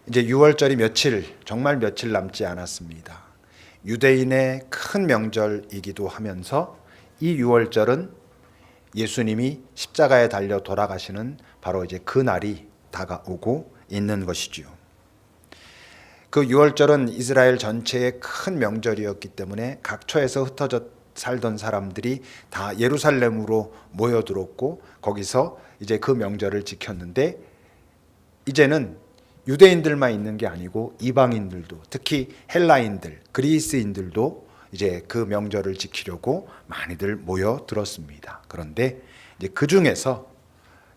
이제 6월절이 정말 며칠 남지 않았습니다. 유대인의 큰 명절이기도 하면서 이 6월절은 예수님이 십자가에 달려 돌아가시는 바로 이제 그 날이 다가오고 있는 것이지요. 그 6월절은 이스라엘 전체의 큰 명절이었기 때문에 각처에서 흩어져 살던 사람들이 다 예루살렘으로 모여들었고 거기서 이제 그 명절을 지켰는데, 이제는 유대인들만 있는 게 아니고 이방인들도, 특히 헬라인들, 그리스인들도 이제 그 명절을 지키려고 많이들 모여들었습니다. 그런데 이제 그 중에서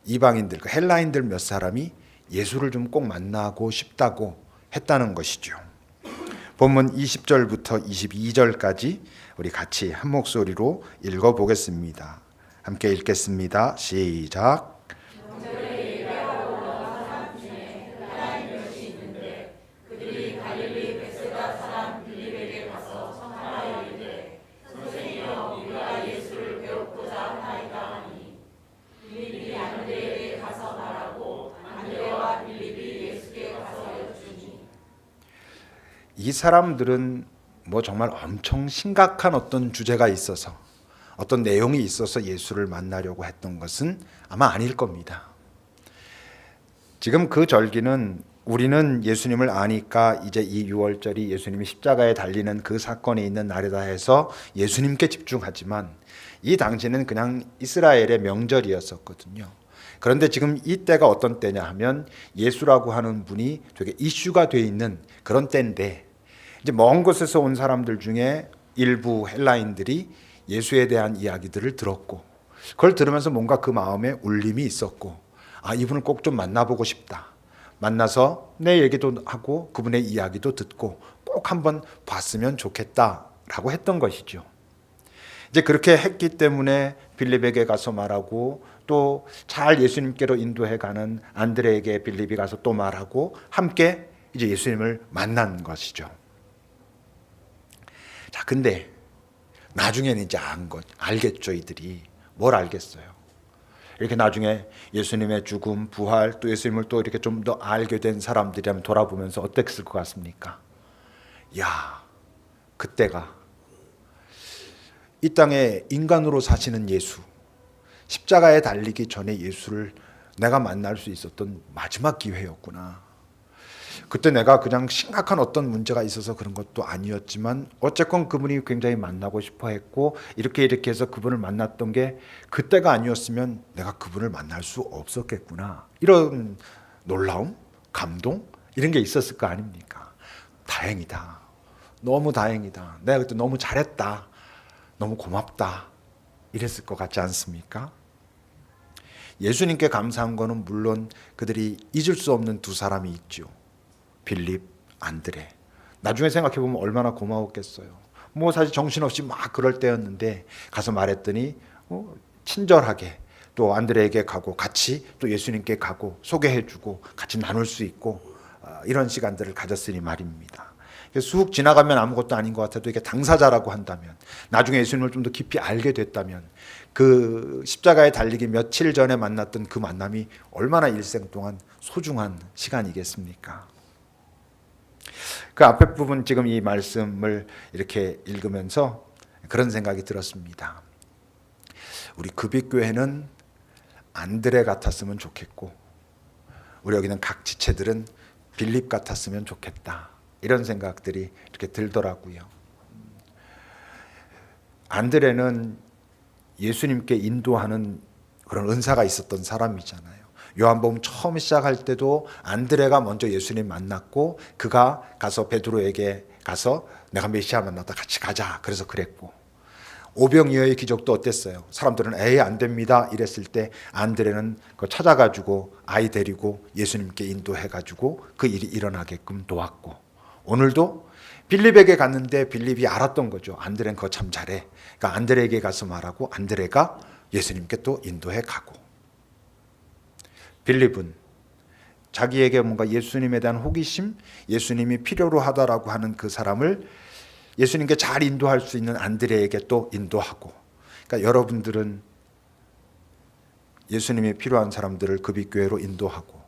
이방인들, 그 헬라인들 몇 사람이 예수를 좀 꼭 만나고 싶다고 했다는 것이죠. 본문 20절부터 22절까지 우리 같이 한 목소리로 읽어보겠습니다. 함께 읽겠습니다. 시작. 이 사람들은 뭐 정말 엄청 심각한 어떤 주제가 있어서, 어떤 내용이 있어서 예수를 만나려고 했던 것은 아마 아닐 겁니다. 지금 그 절기는 우리는 예수님을 아니까 이제 이 6월절이 예수님이 십자가에 달리는 그 사건이 있는 날이다 해서 예수님께 집중하지만, 이 당시는 그냥 이스라엘의 명절이었었거든요. 그런데 지금 이 때가 어떤 때냐 하면 예수라고 하는 분이 되게 이슈가 돼 있는 그런 때인데, 이제 먼 곳에서 온 사람들 중에 일부 헬라인들이 예수에 대한 이야기들을 들었고, 그걸 들으면서 뭔가 그 마음에 울림이 있었고, 아, 이분을 꼭 좀 만나보고 싶다. 만나서 내 얘기도 하고 그분의 이야기도 듣고 꼭 한번 봤으면 좋겠다라고 했던 것이죠. 이제 그렇게 했기 때문에 빌립에게 가서 말하고, 또 잘 예수님께로 인도해 가는 안드레에게 빌립이 가서 또 말하고, 함께 이제 예수님을 만난 것이죠. 자, 근데 나중에는 이제 알겠죠. 이들이 뭘 알겠어요. 이렇게 나중에 예수님의 죽음, 부활, 또 예수님을 또 이렇게 좀 더 알게 된 사람들이라면 돌아보면서 어땠을 것 같습니까? 야, 그때가 이 땅에 인간으로 사시는 예수, 십자가에 달리기 전에 예수를 내가 만날 수 있었던 마지막 기회였구나. 그때 내가 그냥 심각한 어떤 문제가 있어서 그런 것도 아니었지만 어쨌건 그분이 굉장히 만나고 싶어 했고, 이렇게 해서 그분을 만났던 게 그때가 아니었으면 내가 그분을 만날 수 없었겠구나. 이런 놀라움, 감동, 이런 게 있었을 거 아닙니까? 다행이다. 너무 다행이다. 내가 그때 너무 잘했다. 너무 고맙다. 이랬을 것 같지 않습니까? 예수님께 감사한 거는 물론 그들이 잊을 수 없는 두 사람이 있죠. 빌립, 안드레. 나중에 생각해 보면 얼마나 고마웠겠어요. 뭐 사실 정신없이 막 그럴 때였는데 가서 말했더니 친절하게 또 안드레에게 가고 같이 또 예수님께 가고 소개해주고 같이 나눌 수 있고 이런 시간들을 가졌으니 말입니다. 쑥 지나가면 아무것도 아닌 것 같아도 이게 당사자라고 한다면, 나중에 예수님을 좀 더 깊이 알게 됐다면, 그 십자가에 달리기 며칠 전에 만났던 그 만남이 얼마나 일생 동안 소중한 시간이겠습니까? 그 앞에 부분, 지금 이 말씀을 이렇게 읽으면서 그런 생각이 들었습니다. 우리 급익교회는 안드레 같았으면 좋겠고, 우리 여기는 각 지체들은 빌립 같았으면 좋겠다. 이런 생각들이 이렇게 들더라고요. 안드레는 예수님께 인도하는 그런 은사가 있었던 사람이잖아요. 요한복음 처음 시작할 때도 안드레가 먼저 예수님 만났고, 그가 가서 베드로에게 가서 내가 메시아 만났다, 같이 가자, 그래서 그랬고, 오병이어의 기적도 어땠어요? 사람들은 에이 안 됩니다 이랬을 때 안드레는 그거 찾아가지고 아이 데리고 예수님께 인도해가지고 그 일이 일어나게끔 도왔고, 오늘도 빌립에게 갔는데 빌립이 알았던 거죠. 안드레는 그거 참 잘해. 그러니까 안드레에게 가서 말하고 안드레가 예수님께 또 인도해 가고, 빌립은 자기에게 뭔가 예수님에 대한 호기심, 예수님이 필요로 하다라고 하는 그 사람을 예수님께 잘 인도할 수 있는 안드레에게 또 인도하고, 그러니까 여러분들은 예수님이 필요한 사람들을 급익교회로 인도하고,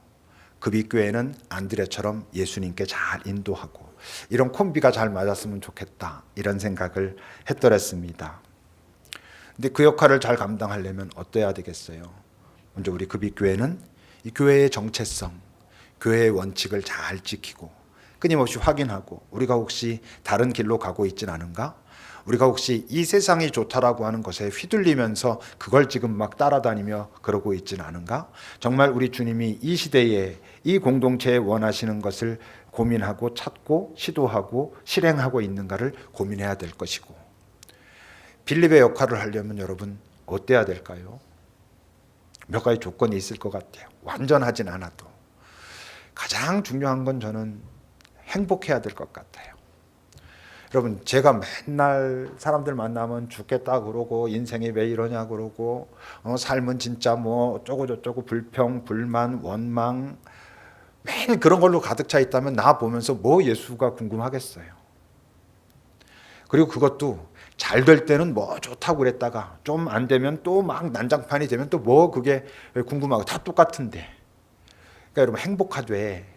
급입교회는 안드레처럼 예수님께 잘 인도하고 이런 콤비가 잘 맞았으면 좋겠다 이런 생각을 했더랬습니다. 근데 그 역할을 잘 감당하려면 어때야 되겠어요? 먼저 우리 급입교회는 이 교회의 정체성, 교회의 원칙을 잘 지키고 끊임없이 확인하고 우리가 혹시 다른 길로 가고 있진 않은가? 우리가 혹시 이 세상이 좋다라고 하는 것에 휘둘리면서 그걸 지금 막 따라다니며 그러고 있진 않은가? 정말 우리 주님이 이 시대에 이 공동체에 원하시는 것을 고민하고 찾고 시도하고 실행하고 있는가를 고민해야 될 것이고, 빌립의 역할을 하려면 여러분 어때야 될까요? 몇 가지 조건이 있을 것 같아요. 완전하진 않아도 가장 중요한 건 저는 행복해야 될 것 같아요. 여러분, 제가 맨날 사람들 만나면 죽겠다 그러고 인생이 왜 이러냐 그러고 삶은 진짜 뭐 어쩌고 저쩌고 불평, 불만, 원망 매일 그런 걸로 가득 차 있다면 나 보면서 뭐 예수가 궁금하겠어요. 그리고 그것도 잘 될 때는 뭐 좋다고 그랬다가 좀 안 되면 또 막 난장판이 되면 또 뭐 그게 궁금하고 다 똑같은데. 그러니까 여러분, 행복하되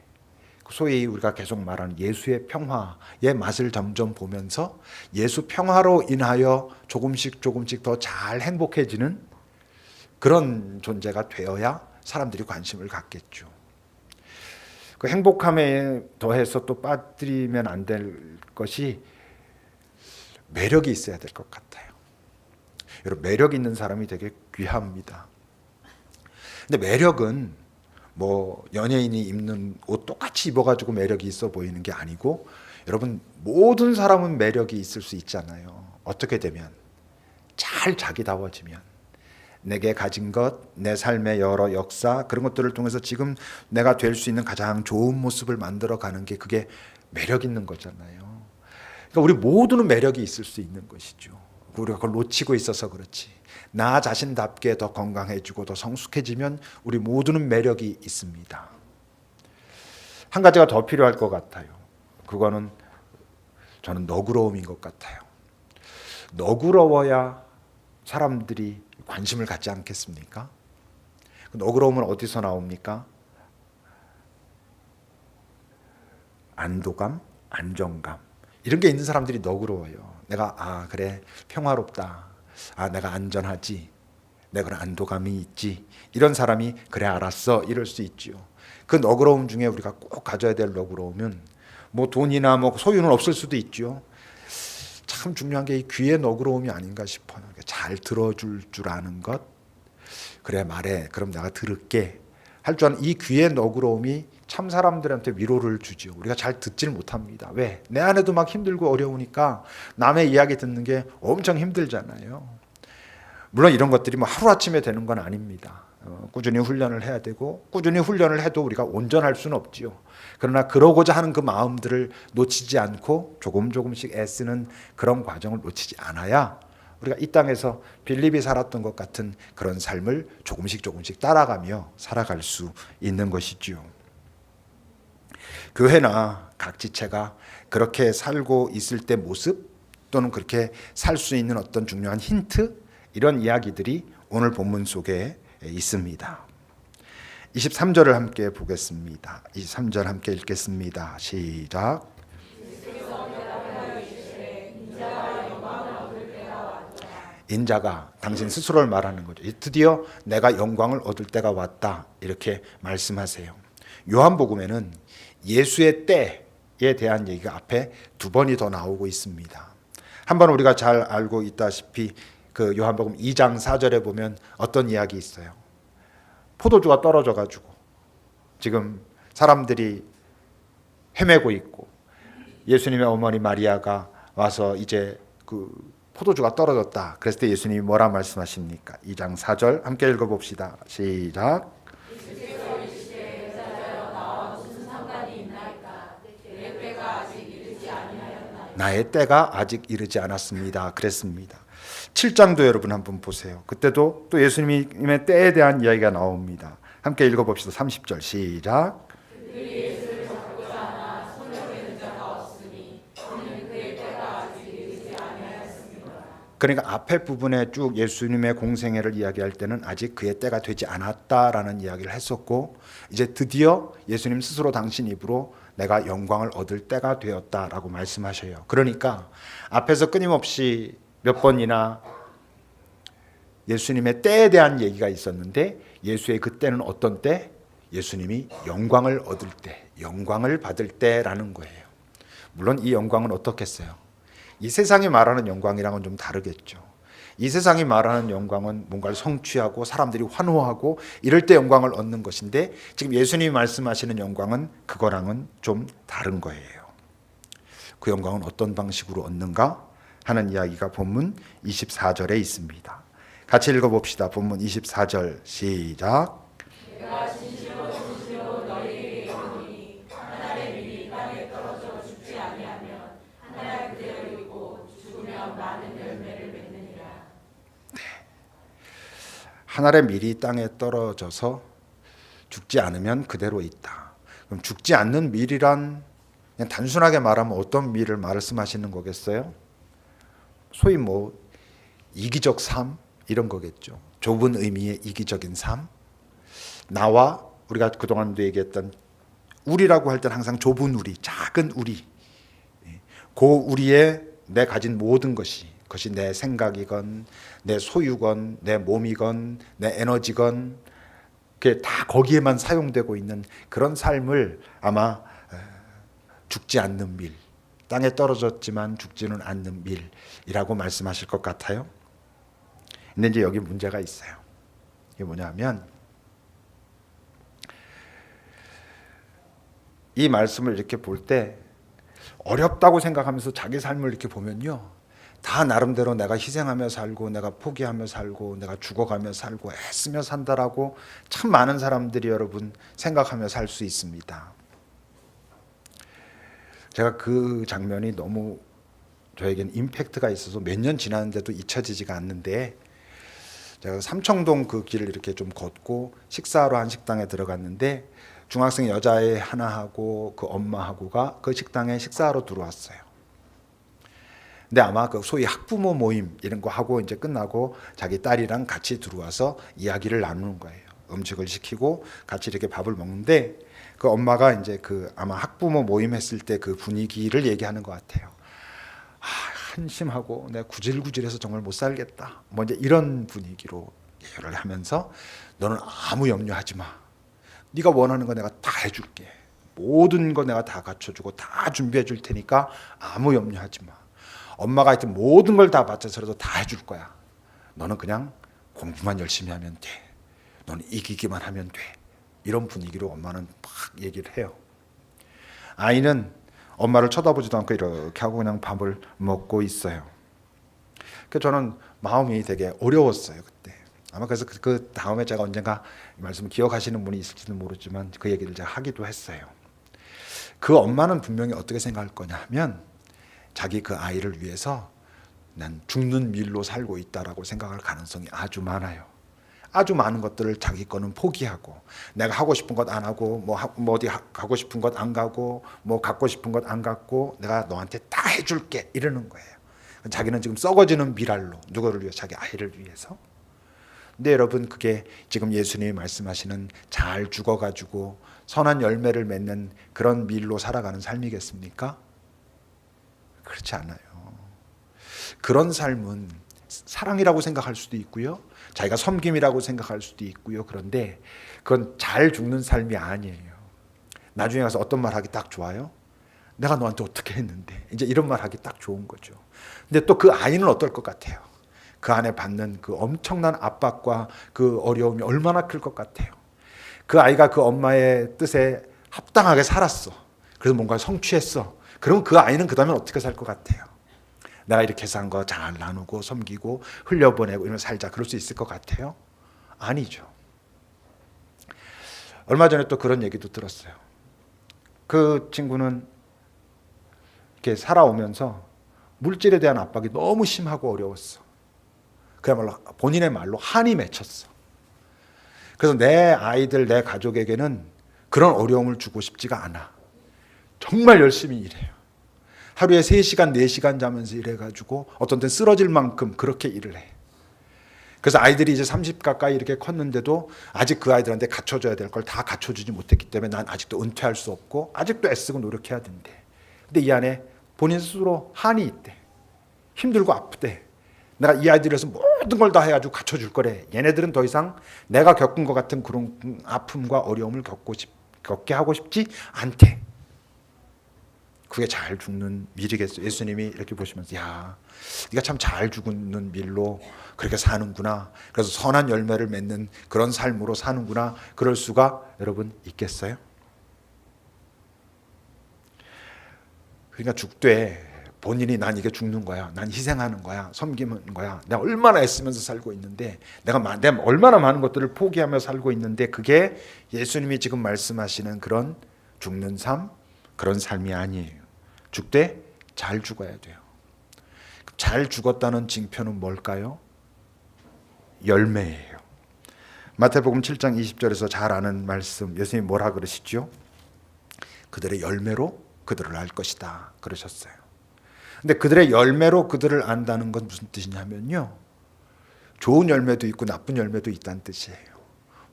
소위 우리가 계속 말하는 예수의 평화의 맛을 점점 보면서 예수 평화로 인하여 조금씩 더 잘 행복해지는 그런 존재가 되어야 사람들이 관심을 갖겠죠. 그 행복함에 더해서 또 빠뜨리면 안 될 것이 매력이 있어야 될 것 같아요. 여러분, 매력 있는 사람이 되게 귀합니다. 근데 매력은 뭐 연예인이 입는 옷 똑같이 입어가지고 매력이 있어 보이는 게 아니고, 여러분, 모든 사람은 매력이 있을 수 있잖아요. 어떻게 되면 잘 자기다워지면 내게 가진 것, 내 삶의 여러 역사 그런 것들을 통해서 지금 내가 될 수 있는 가장 좋은 모습을 만들어가는 게 그게 매력 있는 거잖아요. 그러니까 우리 모두는 매력이 있을 수 있는 것이죠. 우리가 그걸 놓치고 있어서 그렇지. 나 자신답게 더 건강해지고 더 성숙해지면 우리 모두는 매력이 있습니다. 한 가지가 더 필요할 것 같아요. 그거는 저는 너그러움인 것 같아요. 너그러워야 사람들이 관심을 갖지 않겠습니까? 너그러움은 어디서 나옵니까? 안도감, 안정감 이런 게 있는 사람들이 너그러워요. 내가 그래 평화롭다. 내가 안전하지. 내가 안도감이 있지. 이런 사람이 그래 알았어 이럴 수 있죠. 그 너그러움 중에 우리가 꼭 가져야 될 너그러움은 뭐 돈이나 뭐 소유는 없을 수도 있죠. 참 중요한 게 이 귀의 너그러움이 아닌가 싶어요. 잘 들어줄 줄 아는 것. 그래 말해. 그럼 내가 들을게. 할 줄 아는 이 귀의 너그러움이 참 사람들한테 위로를 주죠. 우리가 잘 듣질 못합니다. 왜? 내 안에도 막 힘들고 어려우니까 남의 이야기 듣는 게 엄청 힘들잖아요. 물론 이런 것들이 뭐 하루아침에 되는 건 아닙니다. 꾸준히 훈련을 해야 되고 꾸준히 훈련을 해도 우리가 온전할 수는 없지요. 그러나 그러고자 하는 그 마음들을 놓치지 않고 조금씩 애쓰는 그런 과정을 놓치지 않아야 우리가 이 땅에서 빌립이 살았던 것 같은 그런 삶을 조금씩 따라가며 살아갈 수 있는 것이지요. 교회나 각 지체가 그렇게 살고 있을 때 모습 또는 그렇게 살 수 있는 어떤 중요한 힌트, 이런 이야기들이 오늘 본문 속에 있습니다. 23절을 함께 보겠습니다. 23절 함께 읽겠습니다. 시작. 인자가 당신 스스로를 말하는 거죠. 드디어 내가 영광을 얻을 때가 왔다 이렇게 말씀하세요. 요한복음에는 예수의 때에 대한 얘기가 앞에 두 번이 더 나오고 있습니다. 한번 우리가 잘 알고 있다시피 그 요한복음 2장 4절에 보면 어떤 이야기 있어요. 포도주가 떨어져 가지고 지금 사람들이 헤매고 있고 예수님의 어머니 마리아가 와서 이제 그 포도주가 떨어졌다. 그랬을 때 예수님이 뭐라 말씀하십니까? 2장 4절 함께 읽어봅시다. 시작. 나의 때가 아직 이르지 않았습니다. 그랬습니다. 7장도 여러분 한번 보세요. 그때도 또 예수님의 때에 대한 이야기가 나옵니다. 함께 읽어봅시다. 30절 시작. 그러니까 앞에 부분에 쭉 예수님의 공생애를 이야기할 때는 아직 그의 때가 되지 않았다라는 이야기를 했었고, 이제 드디어 예수님 스스로 당신 입으로 내가 영광을 얻을 때가 되었다라고 말씀하셔요. 그러니까 앞에서 끊임없이 몇 번이나 예수님의 때에 대한 얘기가 있었는데, 예수의 그 때는 어떤 때? 예수님이 영광을 얻을 때, 영광을 받을 때라는 거예요. 물론 이 영광은 어떻겠어요? 이 세상이 말하는 영광이랑은 좀 다르겠죠. 이 세상이 말하는 영광은 뭔가를 성취하고 사람들이 환호하고 이럴 때 영광을 얻는 것인데, 지금 예수님이 말씀하시는 영광은 그거랑은 좀 다른 거예요. 그 영광은 어떤 방식으로 얻는가 하는 이야기가 본문 24절에 있습니다. 같이 읽어봅시다. 본문 24절 시작. 내가 진실로 너희에게 이르노니 하늘의 밀이 땅에 떨어져 죽지 아니하면 하늘 그대로 있고 죽으면 많은 열매를 맺느니라. 하늘의 밀이 땅에 떨어져서 죽지 않으면 그대로 있다. 그럼 죽지 않는 밀이란 그냥 단순하게 말하면 어떤 밀을 말씀하시는 거겠어요? 소위 뭐 이기적 삶 이런 거겠죠. 좁은 의미의 이기적인 삶. 나와 우리가 그동안도 얘기했던 우리라고 할 때는 항상 좁은 우리, 작은 우리, 그 우리에 내 가진 모든 그것이 내 생각이건 내 소유건 내 몸이건 내 에너지건 그게 다 거기에만 사용되고 있는 그런 삶을 아마 죽지 않는 밀, 땅에 떨어졌지만 죽지는 않는 밀이라고 말씀하실 것 같아요. 근데 이제 여기 문제가 있어요. 이게 뭐냐면 이 말씀을 이렇게 볼 때 어렵다고 생각하면서 자기 삶을 이렇게 보면요, 다 나름대로 내가 희생하며 살고 내가 포기하며 살고 내가 죽어가며 살고 애쓰며 산다라고 참 많은 사람들이 여러분 생각하며 살 수 있습니다. 제가 그 장면이 너무 저에겐 임팩트가 있어서 몇 년 지났는데도 잊혀지지가 않는데, 제가 삼청동 그 길을 이렇게 좀 걷고 식사하러 한 식당에 들어갔는데 중학생 여자애 하나하고 그 엄마하고가 그 식당에 식사하러 들어왔어요. 근데 아마 그 소위 학부모 모임 이런 거 하고 이제 끝나고 자기 딸이랑 같이 들어와서 이야기를 나누는 거예요. 음식을 시키고 같이 이렇게 밥을 먹는데 그 엄마가 이제 그 아마 학부모 모임 했을 때 그 분위기를 얘기하는 것 같아요. 한심하고 내가 구질구질해서 정말 못 살겠다. 뭐 이제 이런 분위기로 얘기를 하면서 너는 아무 염려하지 마. 네가 원하는 거 내가 다 해줄게. 모든 거 내가 다 갖춰주고 다 준비해 줄 테니까 아무 염려하지 마. 엄마가 하여튼 모든 걸 다 바쳐서라도 다 해줄 거야. 너는 그냥 공부만 열심히 하면 돼. 너는 이기기만 하면 돼. 이런 분위기로 엄마는 막 얘기를 해요. 아이는 엄마를 쳐다보지도 않고 이렇게 하고 그냥 밥을 먹고 있어요. 그래서 저는 마음이 되게 어려웠어요 그때. 아마 그래서 그 다음에 제가 언젠가 이 말씀을 기억하시는 분이 있을지는 모르지만 그 얘기를 제가 하기도 했어요. 그 엄마는 분명히 어떻게 생각할 거냐 하면 자기 그 아이를 위해서 난 죽는 밀로 살고 있다라고 생각할 가능성이 아주 많아요. 아주 많은 것들을 자기 거는 포기하고 내가 하고 싶은 것 안 하고 뭐 어디 가고 싶은 것 안 가고 뭐 갖고 싶은 것 안 갖고 내가 너한테 다 해줄게 이러는 거예요. 자기는 지금 썩어지는 미랄로 누구를 위해? 자기 아이를 위해서. 근데 여러분 그게 지금 예수님이 말씀하시는 잘 죽어가지고 선한 열매를 맺는 그런 밀로 살아가는 삶이겠습니까? 그렇지 않아요. 그런 삶은 사랑이라고 생각할 수도 있고요, 자기가 섬김이라고 생각할 수도 있고요. 그런데 그건 잘 죽는 삶이 아니에요. 나중에 가서 어떤 말 하기 딱 좋아요? 내가 너한테 어떻게 했는데, 이제 이런 말 하기 딱 좋은 거죠. 근데 또 그 아이는 어떨 것 같아요? 그 안에 받는 그 엄청난 압박과 그 어려움이 얼마나 클 것 같아요. 그 아이가 그 엄마의 뜻에 합당하게 살았어. 그래서 뭔가 성취했어. 그럼 그 아이는 그 다음에 어떻게 살 것 같아요? 내가 이렇게 산 거 잘 나누고 섬기고 흘려보내고 이러면 살자, 그럴 수 있을 것 같아요? 아니죠. 얼마 전에 또 그런 얘기도 들었어요. 그 친구는 이렇게 살아오면서 물질에 대한 압박이 너무 심하고 어려웠어. 그야말로 본인의 말로 한이 맺혔어. 그래서 내 아이들, 내 가족에게는 그런 어려움을 주고 싶지가 않아. 정말 열심히 일해요. 하루에 3시간, 4시간 자면서 일해가지고 어떤 때는 쓰러질 만큼 그렇게 일을 해. 그래서 아이들이 이제 30 가까이 이렇게 컸는데도 아직 그 아이들한테 갖춰줘야 될 걸 다 갖춰주지 못했기 때문에 난 아직도 은퇴할 수 없고 아직도 애쓰고 노력해야 된대. 근데 이 안에 본인 스스로 한이 있대. 힘들고 아프대. 내가 이 아이들을 위해서 모든 걸 다 해가지고 갖춰줄 거래. 얘네들은 더 이상 내가 겪은 것 같은 그런 아픔과 어려움을 겪게 하고 싶지 않대. 그게 잘 죽는 밀이겠어. 예수님이 이렇게 보시면서 야, 네가 참 잘 죽는 밀로 그렇게 사는구나. 그래서 선한 열매를 맺는 그런 삶으로 사는구나. 그럴 수가 여러분 있겠어요? 그러니까 죽되 본인이 난 이게 죽는 거야. 난 희생하는 거야. 섬기는 거야. 내가 얼마나 애쓰면서 살고 있는데 내가 얼마나 많은 것들을 포기하며 살고 있는데 그게 예수님이 지금 말씀하시는 그런 죽는 삶, 그런 삶이 아니에요. 죽되 잘 죽어야 돼요. 잘 죽었다는 징표는 뭘까요? 열매예요. 마태복음 7장 20절에서 잘 아는 말씀, 예수님이 뭐라 그러시죠? 그들의 열매로 그들을 알 것이다 그러셨어요. 근데 그들의 열매로 그들을 안다는 건 무슨 뜻이냐면요, 좋은 열매도 있고 나쁜 열매도 있다는 뜻이에요.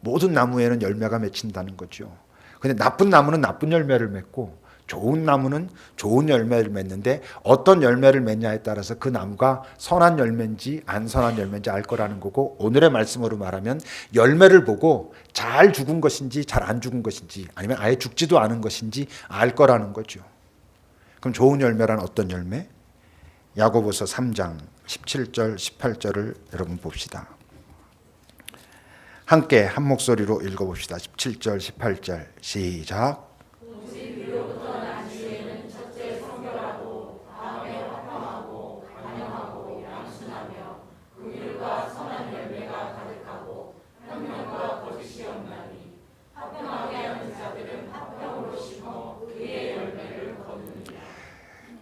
모든 나무에는 열매가 맺힌다는 거죠. 근데 나쁜 나무는 나쁜 열매를 맺고 좋은 나무는 좋은 열매를 맺는데 어떤 열매를 맺냐에 따라서 그 나무가 선한 열매인지 안 선한 열매인지 알 거라는 거고, 오늘의 말씀으로 말하면 열매를 보고 잘 죽은 것인지 잘 안 죽은 것인지 아니면 아예 죽지도 않은 것인지 알 거라는 거죠. 그럼 좋은 열매란 어떤 열매? 야고보서 3장 17절 18절을 여러분 봅시다. 함께 한 목소리로 읽어봅시다. 17절 18절 시작.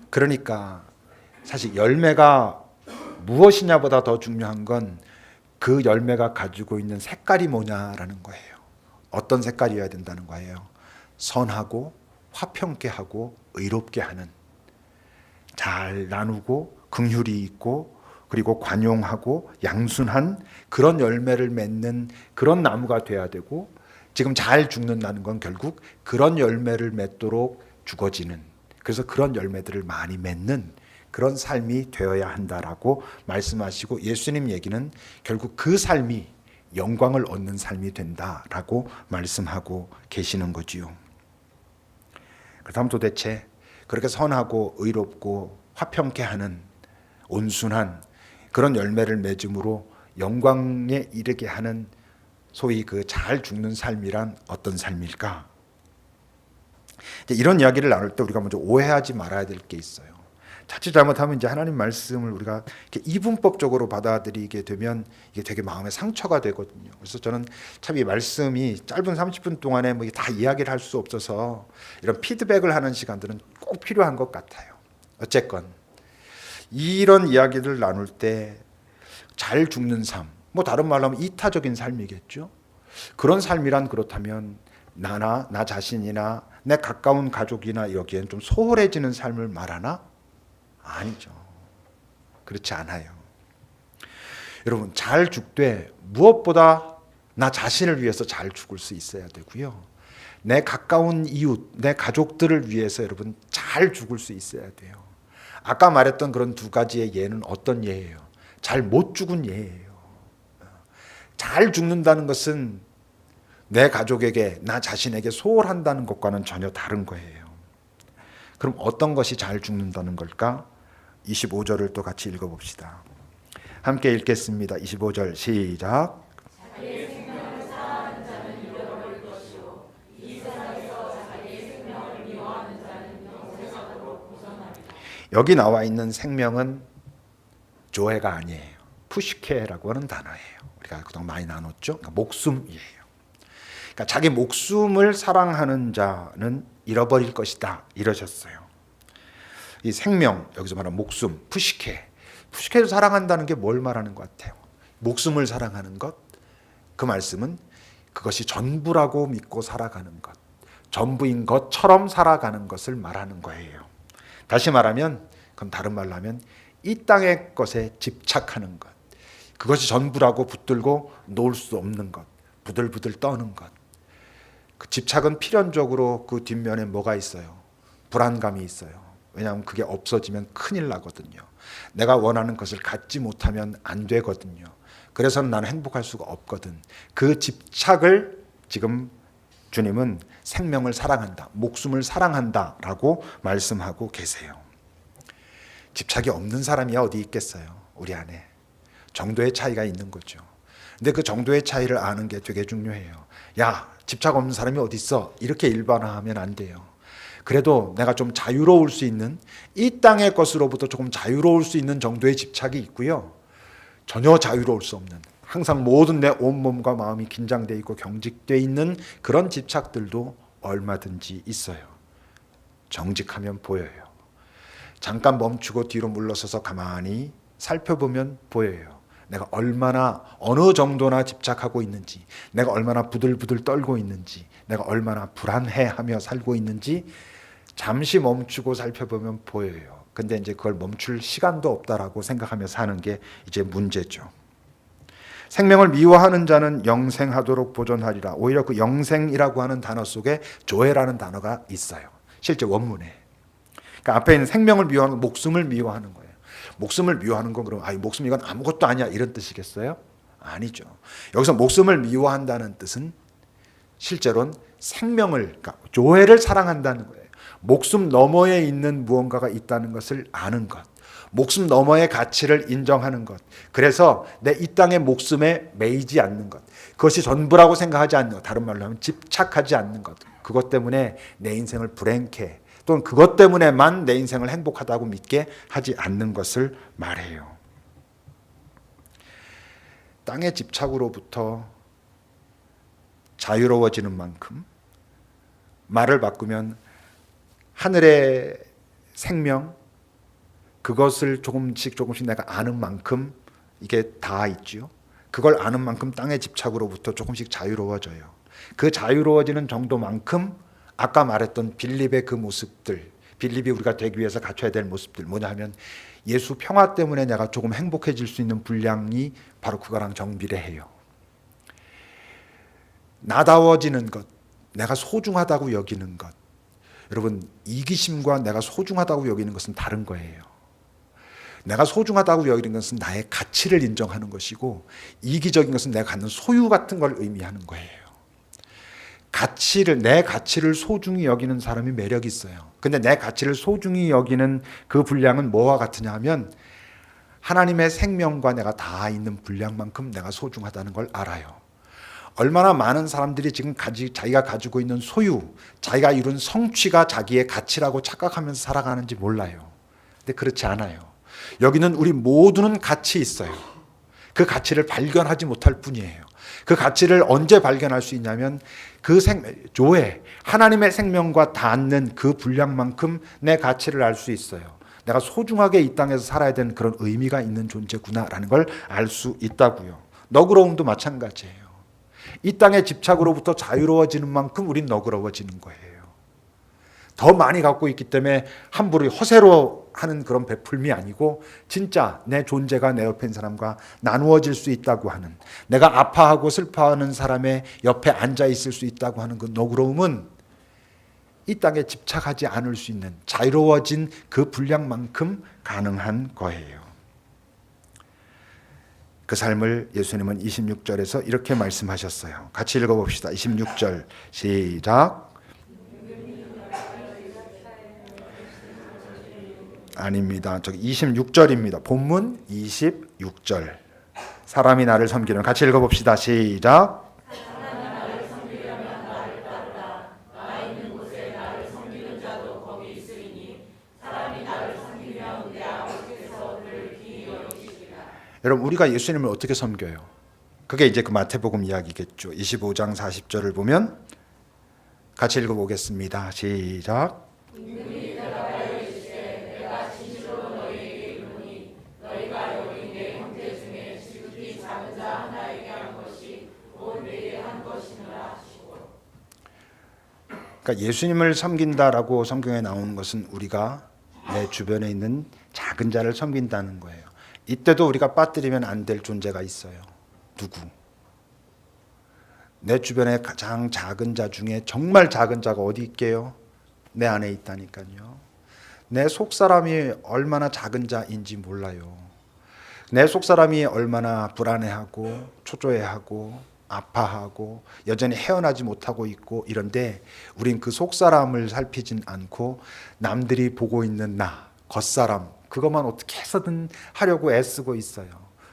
그러니까 사실 열매가 무엇이냐보다 더 중요한 건 그 열매가 가지고 있는 색깔이 뭐냐라는 거예요. 어떤 색깔이어야 된다는 거예요. 선하고 화평케 하고 의롭게 하는, 잘 나누고 긍휼이 있고 그리고 관용하고 양순한 그런 열매를 맺는 그런 나무가 돼야 되고, 지금 잘 죽는다는 건 결국 그런 열매를 맺도록 죽어지는, 그래서 그런 열매들을 많이 맺는 그런 삶이 되어야 한다라고 말씀하시고, 예수님 얘기는 결국 그 삶이 영광을 얻는 삶이 된다라고 말씀하고 계시는 거지요. 그렇다면 도대체 그렇게 선하고 의롭고 화평케 하는 온순한 그런 열매를 맺음으로 영광에 이르게 하는 소위 그 잘 죽는 삶이란 어떤 삶일까? 이런 이야기를 나눌 때 우리가 먼저 오해하지 말아야 될 게 있어요. 자칫 잘못하면 이제 하나님 말씀을 우리가 이렇게 이분법적으로 받아들이게 되면 이게 되게 마음에 상처가 되거든요. 그래서 저는 참 이 말씀이 짧은 30분 동안에 뭐 다 이야기를 할 수 없어서 이런 피드백을 하는 시간들은 꼭 필요한 것 같아요. 어쨌건 이런 이야기를 나눌 때 잘 죽는 삶, 뭐 다른 말로 하면 이타적인 삶이겠죠. 그런 삶이란 그렇다면 나나 나 자신이나 내 가까운 가족이나 여기엔 좀 소홀해지는 삶을 말하나? 아니죠. 그렇지 않아요. 여러분, 잘 죽되 무엇보다 나 자신을 위해서 잘 죽을 수 있어야 되고요. 내 가까운 이웃, 내 가족들을 위해서 여러분 잘 죽을 수 있어야 돼요. 아까 말했던 그런 두 가지의 예는 어떤 예예요? 잘 못 죽은 예예요. 잘 죽는다는 것은 내 가족에게, 나 자신에게 소홀한다는 것과는 전혀 다른 거예요. 그럼 어떤 것이 잘 죽는다는 걸까? 25절을 또 같이 읽어봅시다. 함께 읽겠습니다. 25절 시작. 자기의 생명을 사랑하는 자는 잃어버릴 것이요 이 세상에서 자기의 생명을 미워하는 자는 영생하도록 보존하리라. 여기 나와 있는 생명은 조회가 아니에요. 푸시케라고 하는 단어예요. 우리가 그동안 많이 나눴죠. 그러니까 목숨이에요. 그러니까 자기 목숨을 사랑하는 자는 잃어버릴 것이다 이러셨어요. 이 생명, 여기서 말하는 목숨, 푸시케를 사랑한다는 게 뭘 말하는 것 같아요? 목숨을 사랑하는 것, 그 말씀은 그것이 전부라고 믿고 살아가는 것, 전부인 것처럼 살아가는 것을 말하는 거예요. 다시 말하면, 그럼 다른 말로 하면 이 땅의 것에 집착하는 것, 그것이 전부라고 붙들고 놓을 수 없는 것, 부들부들 떠는 것. 그 집착은 필연적으로 그 뒷면에 뭐가 있어요? 불안감이 있어요. 왜냐하면 그게 없어지면 큰일 나거든요. 내가 원하는 것을 갖지 못하면 안 되거든요. 그래서는 나는 행복할 수가 없거든. 그 집착을 지금 주님은 생명을 사랑한다, 목숨을 사랑한다라고 말씀하고 계세요. 집착이 없는 사람이 어디 있겠어요? 우리 안에. 정도의 차이가 있는 거죠. 근데 그 정도의 차이를 아는 게 되게 중요해요. 야, 집착 없는 사람이 어디 있어? 이렇게 일반화하면 안 돼요. 그래도 내가 좀 자유로울 수 있는, 이 땅의 것으로부터 조금 자유로울 수 있는 정도의 집착이 있고요. 전혀 자유로울 수 없는, 항상 모든 내 온몸과 마음이 긴장되어 있고 경직되어 있는 그런 집착들도 얼마든지 있어요. 정직하면 보여요. 잠깐 멈추고 뒤로 물러서서 가만히 살펴보면 보여요. 내가 얼마나 어느 정도나 집착하고 있는지, 내가 얼마나 부들부들 떨고 있는지, 내가 얼마나 불안해하며 살고 있는지 잠시 멈추고 살펴보면 보여요. 근데 이제 그걸 멈출 시간도 없다라고 생각하며 사는 게 이제 문제죠. 생명을 미워하는 자는 영생하도록 보존하리라. 오히려 그 영생이라고 하는 단어 속에 조회라는 단어가 있어요. 실제 원문에. 그러니까 앞에 있는 생명을 미워하는 건 목숨을 미워하는 거예요. 목숨을 미워하는 건 그럼 목숨 이건 아무것도 아니야 이런 뜻이겠어요? 아니죠. 여기서 목숨을 미워한다는 뜻은 실제로는 생명을, 그러니까 조회를 사랑한다는 거예요. 목숨 너머에 있는 무언가가 있다는 것을 아는 것, 목숨 너머의 가치를 인정하는 것, 그래서 내 이 땅의 목숨에 매이지 않는 것, 그것이 전부라고 생각하지 않는 것, 다른 말로 하면 집착하지 않는 것, 그것 때문에 내 인생을 불행케 또는 그것 때문에만 내 인생을 행복하다고 믿게 하지 않는 것을 말해요. 땅의 집착으로부터 자유로워지는 만큼, 말을 바꾸면 하늘의 생명, 그것을 조금씩 내가 아는 만큼 이게 다 있죠. 그걸 아는 만큼 땅의 집착으로부터 조금씩 자유로워져요. 그 자유로워지는 정도만큼 아까 말했던 빌립의 그 모습들, 빌립이 우리가 되기 위해서 갖춰야 될 모습들 뭐냐 하면 예수 평화 때문에 내가 조금 행복해질 수 있는 분량이 바로 그거랑 정비례해요. 나다워지는 것, 내가 소중하다고 여기는 것. 여러분, 이기심과 내가 소중하다고 여기는 것은 다른 거예요. 내가 소중하다고 여기는 것은 나의 가치를 인정하는 것이고, 이기적인 것은 내가 갖는 소유 같은 걸 의미하는 거예요. 내 가치를 소중히 여기는 사람이 매력이 있어요. 근데 내 가치를 소중히 여기는 그 분량은 뭐와 같으냐 하면 하나님의 생명과 내가 다 있는 분량만큼 내가 소중하다는 걸 알아요. 얼마나 많은 사람들이 지금 자기가 가지고 있는 소유, 자기가 이룬 성취가 자기의 가치라고 착각하면서 살아가는지 몰라요. 근데 그렇지 않아요. 여기는 우리 모두는 가치 있어요. 그 가치를 발견하지 못할 뿐이에요. 그 가치를 언제 발견할 수 있냐면 그 조회, 하나님의 생명과 닿는 그 분량만큼 내 가치를 알 수 있어요. 내가 소중하게 이 땅에서 살아야 되는 그런 의미가 있는 존재구나라는 걸 알 수 있다고요. 너그러움도 마찬가지예요. 이 땅의 집착으로부터 자유로워지는 만큼 우린 너그러워지는 거예요. 더 많이 갖고 있기 때문에 함부로 허세로 하는 그런 베풀미 아니고 진짜 내 존재가 내 옆에 있는 사람과 나누어질 수 있다고 하는, 내가 아파하고 슬퍼하는 사람의 옆에 앉아 있을 수 있다고 하는 그 너그러움은 이 땅에 집착하지 않을 수 있는 자유로워진 그 분량만큼 가능한 거예요. 그 삶을 예수님은 26절에서 이렇게 말씀하셨어요. 같이 읽어봅시다. 26절 시작. 아닙니다. 저기 26절입니다. 본문 26절. 사람이 나를 섬기려면 같이 읽어봅시다. 시작. 사람이 나를 섬기려면 나를 따르라. 나 있는 곳에 나를 섬기는 자도 거기 있으리니 사람이 나를 섬기면 내 아버지께서 그를 귀히 여기시리라. 여러분, 우리가 예수님을 어떻게 섬겨요? 그게 이제 그 마태복음 이야기겠죠. 25장 40절을 보면 같이 읽어보겠습니다. 시작. 그러니까 예수님을 섬긴다라고 성경에 나오는 것은 우리가 내 주변에 있는 작은 자를 섬긴다는 거예요. 이때도 우리가 빠뜨리면 안 될 존재가 있어요. 누구? 내 주변에 가장 작은 자 중에 정말 작은 자가 어디 있게요? 내 안에 있다니까요. 내 속사람이 얼마나 작은 자인지 몰라요. 내 속사람이 얼마나 불안해하고 초조해하고 아파하고 여전히 헤어나지 못하고 있고 이런데 우린 그 속사람을 살피진 않고 남들이 보고 있는 나, 겉사람 그것만 어떻게 해서든 하려고 애쓰고 있어요.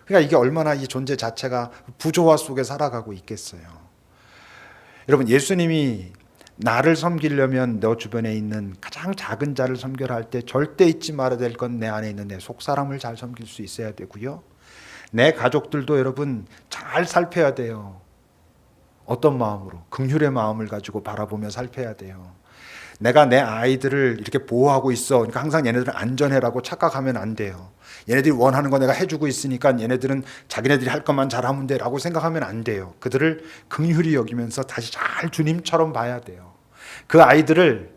그러니까 이게 얼마나 이 존재 자체가 부조화 속에 살아가고 있겠어요. 여러분, 예수님이 나를 섬기려면 너 주변에 있는 가장 작은 자를 섬겨라 할 때 절대 잊지 말아야 될 건 내 안에 있는 내 속사람을 잘 섬길 수 있어야 되고요. 내 가족들도 여러분 잘 살펴야 돼요. 어떤 마음으로? 긍휼의 마음을 가지고 바라보며 살펴야 돼요. 내가 내 아이들을 이렇게 보호하고 있어. 그러니까 항상 얘네들은 안전해라고 착각하면 안 돼요. 얘네들이 원하는 거 내가 해주고 있으니까 얘네들은 자기네들이 할 것만 잘하면 돼라고 생각하면 안 돼요. 그들을 긍휼히 여기면서 다시 잘 주님처럼 봐야 돼요. 그 아이들을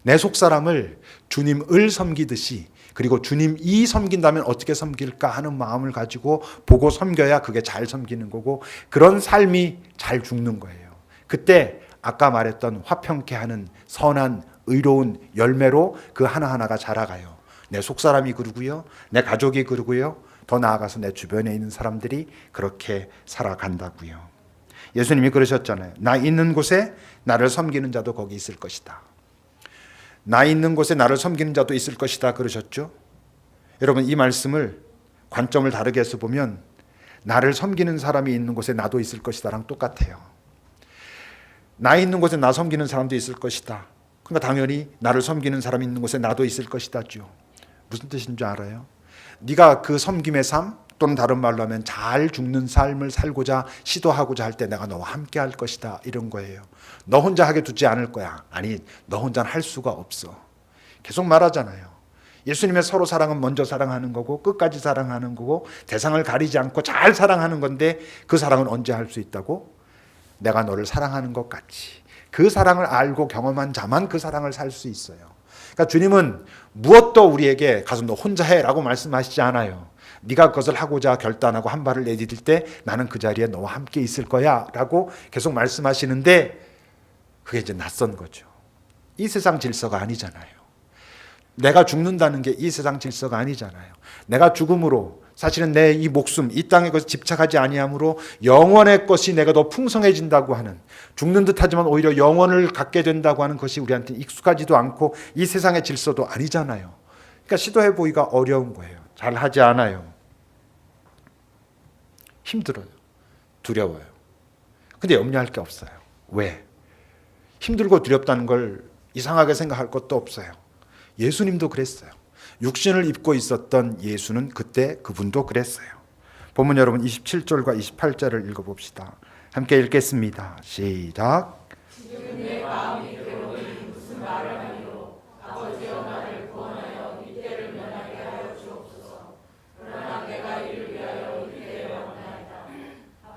내 속사람을 주님을 섬기듯이 그리고 주님이 섬긴다면 어떻게 섬길까 하는 마음을 가지고 보고 섬겨야 그게 잘 섬기는 거고 그런 삶이 잘 죽는 거예요. 그때 아까 말했던 화평케 하는 선한 의로운 열매로 그 하나하나가 자라가요. 내 속사람이 그러고요. 내 가족이 그러고요. 더 나아가서 내 주변에 있는 사람들이 그렇게 살아간다고요. 예수님이 그러셨잖아요. 나 있는 곳에 나를 섬기는 자도 거기 있을 것이다. 나 있는 곳에 나를 섬기는 자도 있을 것이다 그러셨죠. 여러분, 이 말씀을 관점을 다르게 해서 보면 나를 섬기는 사람이 있는 곳에 나도 있을 것이다랑 똑같아요. 나 있는 곳에 나 섬기는 사람도 있을 것이다. 그러니까 당연히 나를 섬기는 사람이 있는 곳에 나도 있을 것이다죠. 무슨 뜻인 줄 알아요? 네가 그 섬김의 삶 또는 다른 말로 하면 잘 죽는 삶을 살고자 시도하고자 할 때 내가 너와 함께 할 것이다 이런 거예요. 너 혼자 하게 두지 않을 거야. 아니, 너 혼자는 할 수가 없어. 계속 말하잖아요. 예수님의 서로 사랑은 먼저 사랑하는 거고 끝까지 사랑하는 거고 대상을 가리지 않고 잘 사랑하는 건데 그 사랑은 언제 할 수 있다고? 내가 너를 사랑하는 것 같이. 그 사랑을 알고 경험한 자만 그 사랑을 살 수 있어요. 그러니까 주님은 무엇도 우리에게 가서 너 혼자 해라고 말씀하시지 않아요. 네가 그것을 하고자 결단하고 한 발을 내디딜 때 나는 그 자리에 너와 함께 있을 거야 라고 계속 말씀하시는데 그게 이제 낯선 거죠. 이 세상 질서가 아니잖아요. 내가 죽는다는 게 이 세상 질서가 아니잖아요. 내가 죽음으로 사실은 내 이 목숨, 이 땅의 것에 집착하지 아니함으로 영원의 것이 내가 더 풍성해진다고 하는, 죽는 듯하지만 오히려 영원을 갖게 된다고 하는 것이 우리한테 익숙하지도 않고 이 세상의 질서도 아니잖아요. 그러니까 시도해 보기가 어려운 거예요. 잘 하지 않아요. 힘들어요. 두려워요. 근데 염려할 게 없어요. 왜? 힘들고 두렵다는 걸 이상하게 생각할 것도 없어요. 예수님도 그랬어요. 육신을 입고 있었던 예수는 그때 그분도 그랬어요. 본문 여러분 27절과 28절을 읽어봅시다. 함께 읽겠습니다. 시작. 지금 내 마음이 괴로우니 무슨 말을 하리요. 아버지여 나를 구원하여 이때를 면하게 하여 주옵소서. 그러나 내가 이를 위하여 이때에 왔나이다.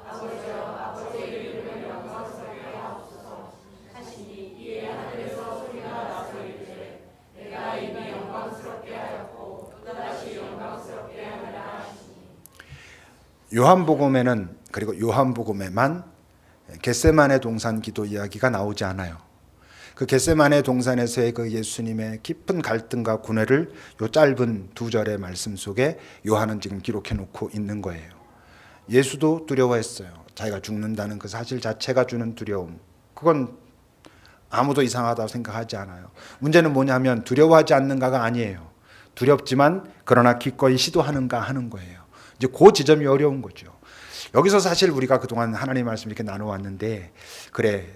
아버지여 아버지의 이름을 영광스럽게 하옵소서 하시니 이에 하늘에서 소리가 나서 이르되 내가 이미 영광스럽게 하였고 또다시 영광스럽게 하리라 하시니. 요한복음에는 그리고 요한복음에만 겟세마네 동산 기도 이야기가 나오지 않아요. 그 겟세마네 동산에서의 그 예수님의 깊은 갈등과 고뇌를 요 짧은 두 절의 말씀 속에 요한은 지금 기록해 놓고 있는 거예요. 예수도 두려워했어요. 자기가 죽는다는 그 사실 자체가 주는 두려움. 그건 아무도 이상하다고 생각하지 않아요. 문제는 뭐냐면 두려워하지 않는가가 아니에요. 두렵지만 그러나 기꺼이 시도하는가 하는 거예요. 이제 그 지점이 어려운 거죠. 여기서 사실 우리가 그동안 하나님의 말씀 이렇게 나눠왔는데 그래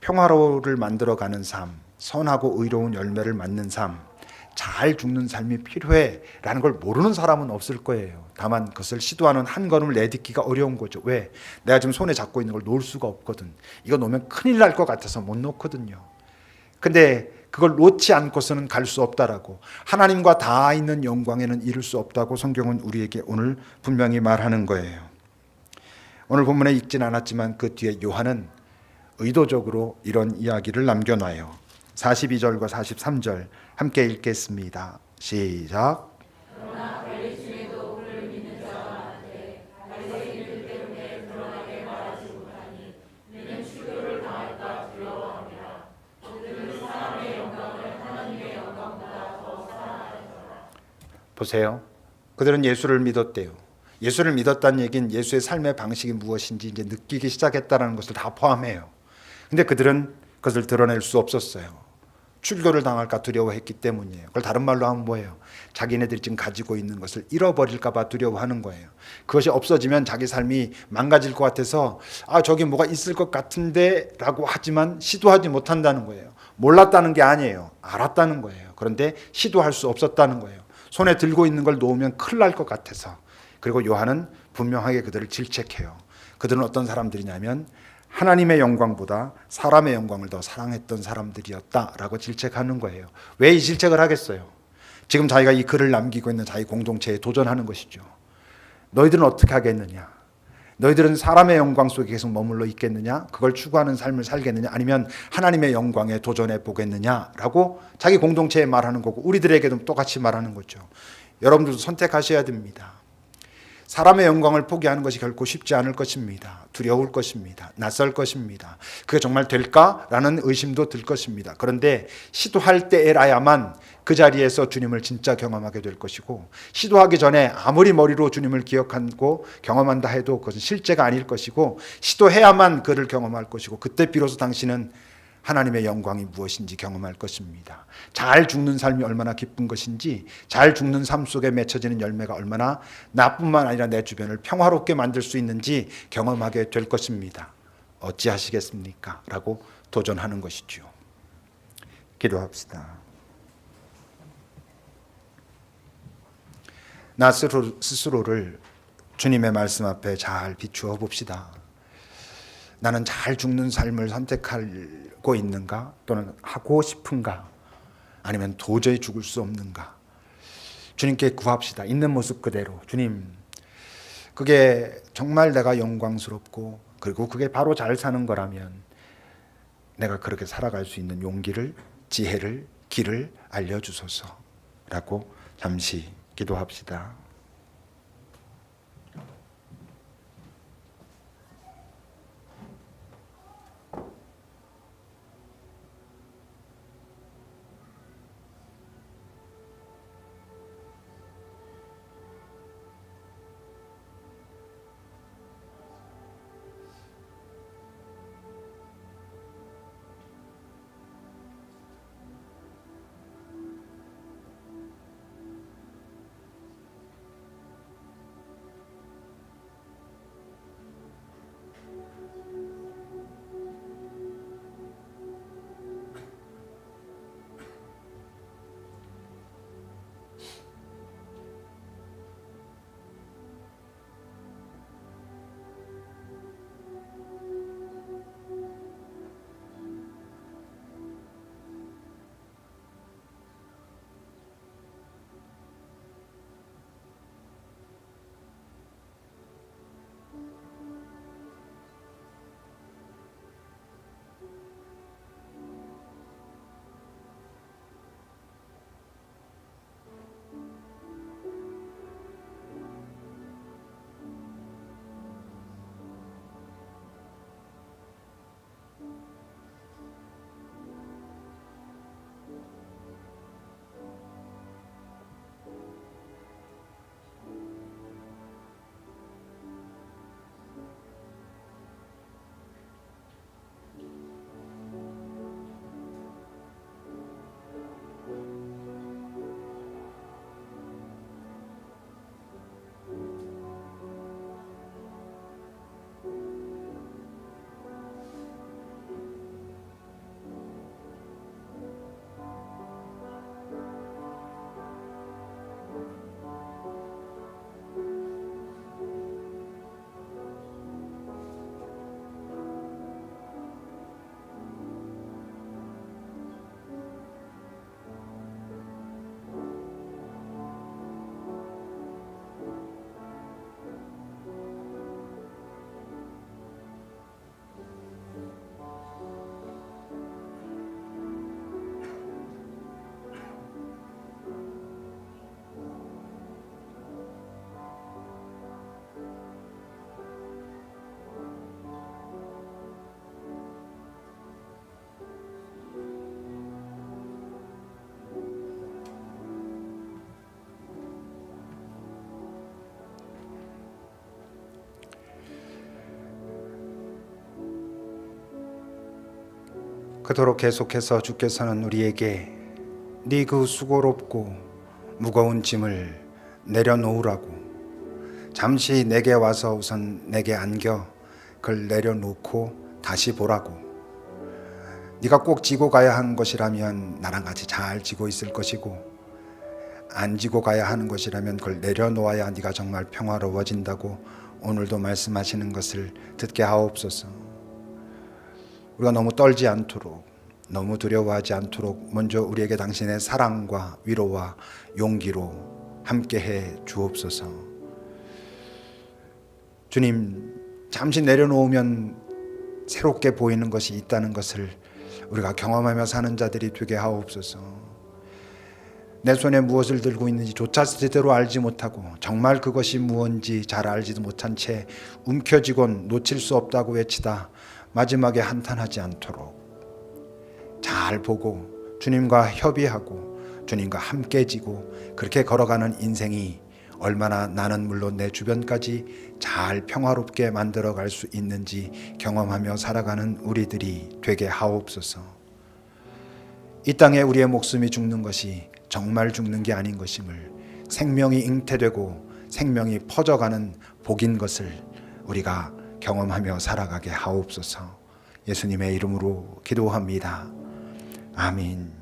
평화로를 만들어가는 삶, 선하고 의로운 열매를 맺는 삶, 잘 죽는 삶이 필요해라는 걸 모르는 사람은 없을 거예요. 다만 그것을 시도하는 한 걸음을 내딛기가 어려운 거죠. 왜? 내가 지금 손에 잡고 있는 걸 놓을 수가 없거든. 이거 놓으면 큰일 날 것 같아서 못 놓거든요. 근데 그걸 놓지 않고서는 갈 수 없다라고, 하나님과 닿아 있는 영광에는 이룰 수 없다고 성경은 우리에게 오늘 분명히 말하는 거예요. 오늘 본문에 읽진 않았지만 그 뒤에 요한은 의도적으로 이런 이야기를 남겨놔요. 42절과 43절 함께 읽겠습니다. 시작. 보세요. 그들은 예수를 믿었대요. 예수를 믿었다는 얘기는 예수의 삶의 방식이 무엇인지 이제 느끼기 시작했다는 것을 다 포함해요. 근데 그들은 그것을 드러낼 수 없었어요. 출교를 당할까 두려워했기 때문이에요. 그걸 다른 말로 하면 뭐예요? 자기네들이 지금 가지고 있는 것을 잃어버릴까 봐 두려워하는 거예요. 그것이 없어지면 자기 삶이 망가질 것 같아서 저기 뭐가 있을 것 같은데 라고 하지만 시도하지 못한다는 거예요. 몰랐다는 게 아니에요. 알았다는 거예요. 그런데 시도할 수 없었다는 거예요. 손에 들고 있는 걸 놓으면 큰일 날 것 같아서. 그리고 요한은 분명하게 그들을 질책해요. 그들은 어떤 사람들이냐면 하나님의 영광보다 사람의 영광을 더 사랑했던 사람들이었다라고 질책하는 거예요. 왜 이 질책을 하겠어요? 지금 자기가 이 글을 남기고 있는 자기 공동체에 도전하는 것이죠. 너희들은 어떻게 하겠느냐? 너희들은 사람의 영광 속에 계속 머물러 있겠느냐? 그걸 추구하는 삶을 살겠느냐? 아니면 하나님의 영광에 도전해 보겠느냐라고 자기 공동체에 말하는 거고 우리들에게도 똑같이 말하는 거죠. 여러분들도 선택하셔야 됩니다. 사람의 영광을 포기하는 것이 결코 쉽지 않을 것입니다. 두려울 것입니다. 낯설 것입니다. 그게 정말 될까라는 의심도 들 것입니다. 그런데 시도할 때에라야만 그 자리에서 주님을 진짜 경험하게 될 것이고 시도하기 전에 아무리 머리로 주님을 기억하고 경험한다 해도 그것은 실제가 아닐 것이고 시도해야만 그를 경험할 것이고 그때 비로소 당신은 하나님의 영광이 무엇인지 경험할 것입니다. 잘 죽는 삶이 얼마나 기쁜 것인지 잘 죽는 삶 속에 맺혀지는 열매가 얼마나 나뿐만 아니라 내 주변을 평화롭게 만들 수 있는지 경험하게 될 것입니다. 어찌하시겠습니까? 라고 도전하는 것이죠. 기도합시다. 나 스스로를 주님의 말씀 앞에 잘 비추어 봅시다. 나는 잘 죽는 삶을 선택하고 있는가? 또는 하고 싶은가? 아니면 도저히 죽을 수 없는가? 주님께 구합시다. 있는 모습 그대로. 주님, 그게 정말 내가 영광스럽고 그리고 그게 바로 잘 사는 거라면 내가 그렇게 살아갈 수 있는 용기를, 지혜를, 길을 알려주소서라고 잠시 기도합시다. 그토록 계속해서 주께서는 우리에게 네 그 수고롭고 무거운 짐을 내려놓으라고, 잠시 내게 와서 우선 내게 안겨 그걸 내려놓고 다시 보라고, 네가 꼭 지고 가야 하는 것이라면 나랑 같이 잘 지고 있을 것이고, 안 지고 가야 하는 것이라면 그걸 내려놓아야 네가 정말 평화로워진다고 오늘도 말씀하시는 것을 듣게 하옵소서. 우리가 너무 떨지 않도록, 너무 두려워하지 않도록 먼저 우리에게 당신의 사랑과 위로와 용기로 함께해 주옵소서. 주님, 잠시 내려놓으면 새롭게 보이는 것이 있다는 것을 우리가 경험하며 사는 자들이 되게 하옵소서. 내 손에 무엇을 들고 있는지 조차 제대로 알지 못하고 정말 그것이 무엇인지 잘 알지도 못한 채 움켜쥐곤 놓칠 수 없다고 외치다 마지막에 한탄하지 않도록 잘 보고 주님과 협의하고 주님과 함께 지고 그렇게 걸어가는 인생이 얼마나 나는 물론 내 주변까지 잘 평화롭게 만들어갈 수 있는지 경험하며 살아가는 우리들이 되게 하옵소서. 이 땅에 우리의 목숨이 죽는 것이 정말 죽는 게 아닌 것임을, 생명이 잉태되고 생명이 퍼져가는 복인 것을 우리가 경험하며 살아가게 하옵소서. 예수님의 이름으로 기도합니다. 아멘.